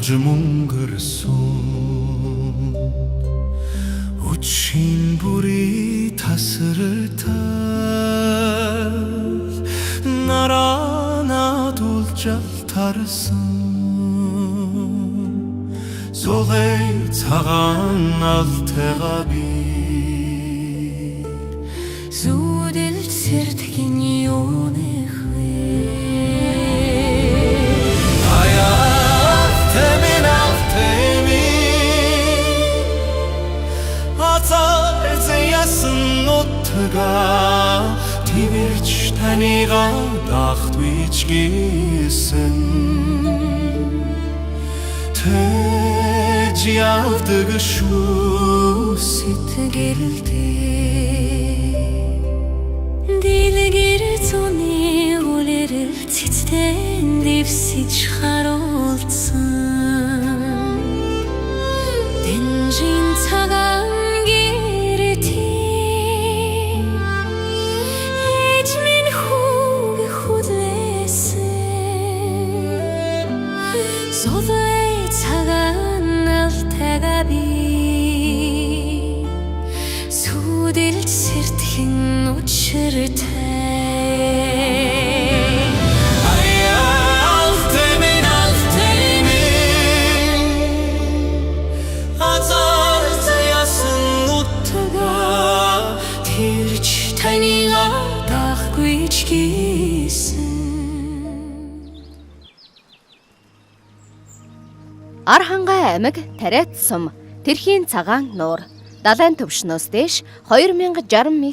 болж мөнгөрсөн үчийн бүрий тасралтал нарана дулжалтарсан золей цагаан алтайгаа би зүудэл сэрдхэн юунэх вэ аяа тэмин алтайми атар зясан нутга твэрч танига дахтвич гисэн Тэж явдаг шүү сэтгэлдээ дэлгэр зуны үлэрэл цэцтэн дэвсэж харуулсан дэнжин цагаан гэртээ ээж минь хүүг хүлээсэн золой цагаан алтайгаа би сүудэлж сэрдэхэн учиртай аяа алтайми атар зясан нутга тэрч танига дахгүй ч гисэн Архангай аймаг Тариат сум Тэрхийн цагаан нуур далайн төвшнөөс дээш 2060 м.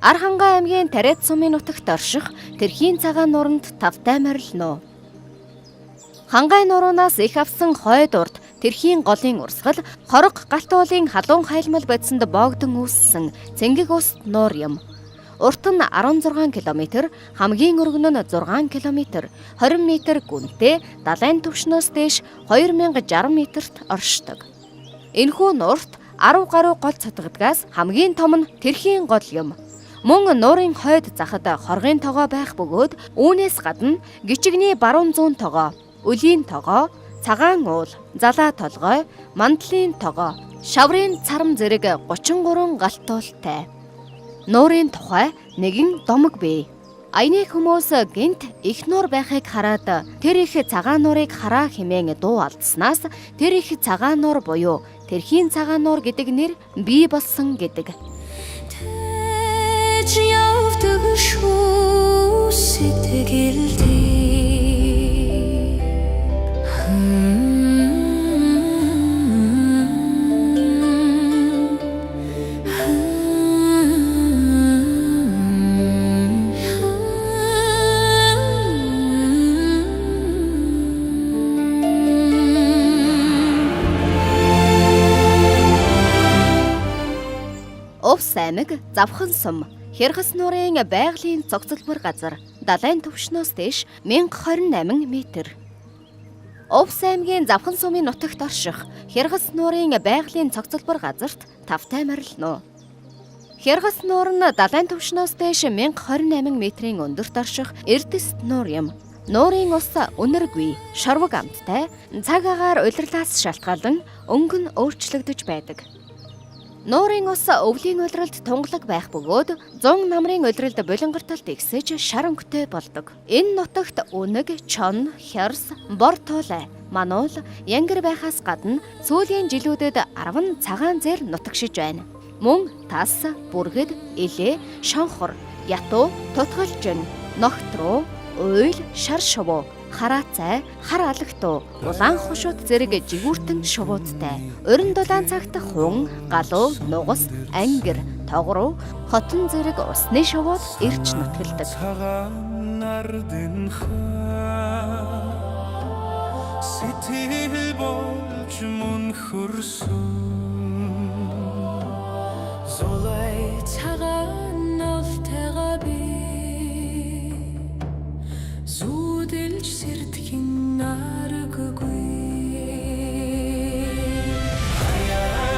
Архангай аймгийн Тариат сумын нутагт орших Тэрхийн цагаан нууранд тавтай морилно. Хангай нуурунаас их авсан хойд урд Тэрхийн голын урсгал хорог галт уулын халуун хайлмал бодсонд боогдон үүссэн цэнгэг ус нуур юм. Урт нь 16 км, хамгийн өргөн нь 6 км, 20 м гүнтэй далайн түвшнөөс дээш 2060 м-т оршдог. Энэхүү нуурт 10 гаруй гол цутгадгаас хамгийн том нь Тэрхийн гол юм. Мөн нуурын хойд захад хоргийн тогоо байх бөгөөд үүнээс гадна гичигний баруун зүүн тогоо, өлийн тогоо, цагаан уул, залаа толгой, мандлын тогоо, шаврын царам зэрэг 33 галтуултай. Нуурын тухай нэгэн домог бий. Аяны хүмүүс гинт их нуур байхыг хараад тэр их цагаан нуурыг хараа хэмээн дуу алдснаас тэр их цагаан нуур буюу Тэрхийн цагаан нуур гэдэг нэр бий болсон гэдэг. Тэж явдаг шүү сэтгэлдээ Увс аймаг Завхан сум Хэрэгс нуурын байгалийн цогцлбор газар далайн түвшнөөс дээш 1028 м. Увс аймгийн Завхан сумын нутагт орших Хэрэгс нуурын байгалийн цогцлбор газарт тавтай морилно. Хэрэгс нуур нь далайн түвшнөөс дээш 1028 м-ийн өндөрт орших эрдэс нуур юм. Нуурын ус үнэргүй, шорвог амттай, цаг агаар улирлаас шалтгаалan өнгө нь өөрчлөгдөж байдаг. Нуурын ус өвлийн улиралд тунгалаг байх бөгөөд 100 намрын улиралд булангарталт ихсэж шар өнгөтэй болдог. Энэ нутагт үнэг, чон, хярс, бор туулай, мануул, янгэр байхаас гадна сүүлийн жилүүдэд 10 цагаан зэр нутагшиж байна. Мөн тас, бүргэд, элэ, шонхор, ятуу, тутгалжин, ногтруу, уйл, шар шувуу, хараацай, хар алагтуу, улаан хушууд зэрэг жигүүртэн шувуудтай. Урин дулаан цагт хун, галуу, нугас, ангир, тогруу, хотон зэрэг усны шувууд ирж нутгалдаг. Сэтгэл болж мөнхөрсөн золой цагаан алтайгаа би зүудэлж сэрдэхэн аргагүй Аяа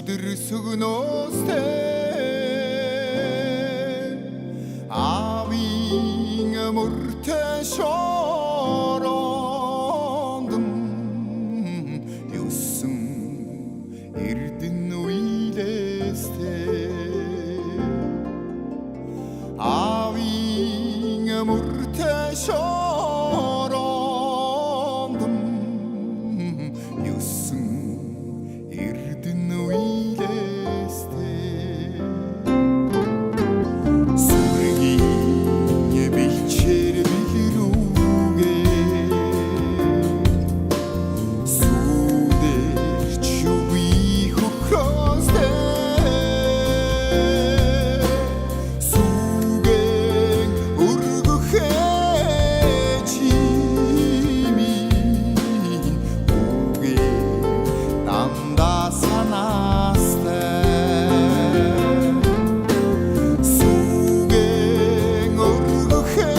өдөр сүгнөөстэй аавын мөртөө шорондом юусэн эрдэн уйлэстэй аавын мөртөө шорондом юусэн эрдэн уйлэстэй сүргийн бэлчээр билрүүгээ сүдэрч үгүй хөхөстэй сүгэн өргөхээ чимийн үгээ намдаа санаастай сүгэн өргөхээ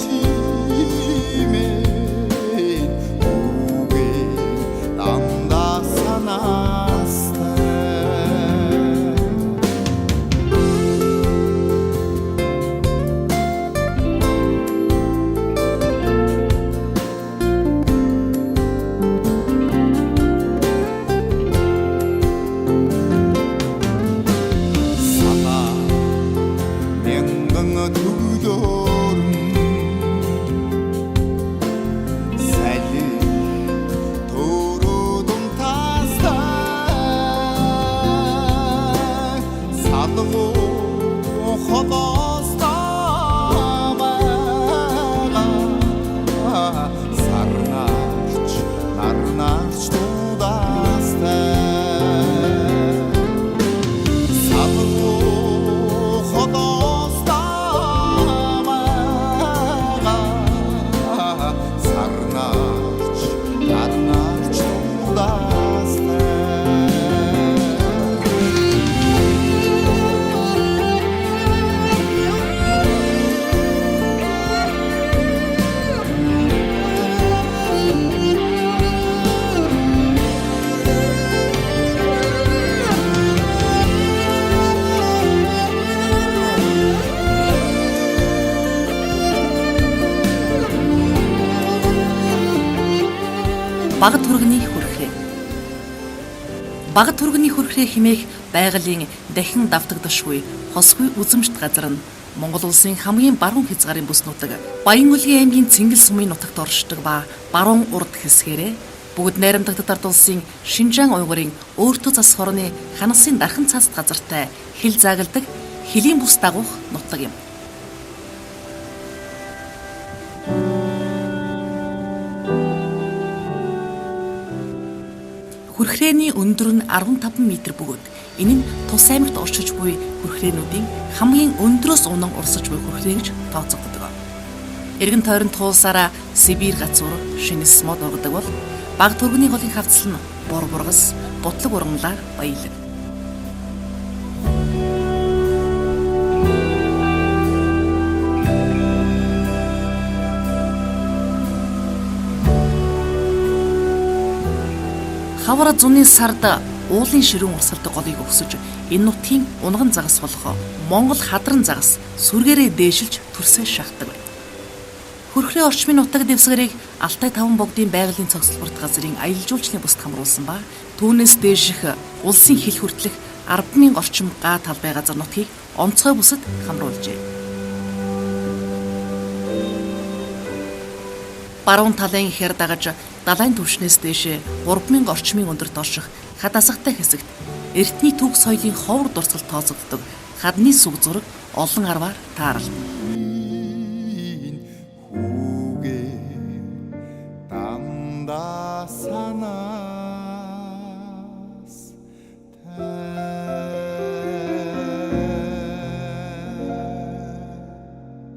чимийн үгээ намдаа санаастай сата мянган төгөлөөрн салли төрөдөн тастай салгуу холоостаа сарнаарч нарнаарч тудастай салгуу холоостаа сарнаарч нарнаарч тудастай Бага түргэний хүрхрээ. Бага түргэний хүрхрээ хэмээх байгалийн дахин давтагдашгүй хосгүй үзэмжт газар нь Монгол улсын хамгийн баруун хязгаарын бүс нутаг Баян-Улгийн аймгийн Цэнгэл сумын нутагт оршдог ба баруун урд хэсгээрээ бүгд найрамдагдалд ард улсын Шинжаан уйгурын өөртөө засах орны ханасын дархан цааст газартай хил заагалдаг хилийн бүс дагуух нутаг юм. Хүрхрээний өндөр нь 15 м бөгөөд энэ нь Тус аймагт оршиж буй хүрхрээнүүдийн хамгийн өндрөөс унан урсаж буй хүрхрээ гэж тооцогддог. Эргэн тойронд туулсараа Сибирь гацуур шинэс мод ургадаг бол бага түргэний голын хавцал нь бор бургас, бутлаг ургамлаар баялаг. Хавар зуны сард уулын ширүүн урсгалдаг голыг өгсөж энэ нутгийн унган загас болох Монгол хадран загас сүргээрээ дээшилж төрсөө шахдаг. Хүрхрээ орчмын нутаг дэвсгэрийг Алтай таван богдын байгалийн цогцлборт газрын аялал жуулчлалын бусд хамруулсан ба түүнээс дээших улсын хил хүртэлх 10,000 орчим га талбай газар нутгийг онцгой бүсэд хамруулжээ. Баруун талын ихээр дагаж далайн түвшнээс дээшээ 3,000 орчмын өндөрт орших хад асгатай хэсэгт эртний төг соёлын ховор дурсгал тооцогддог хадны сүг зураг олон арваар тааралдана.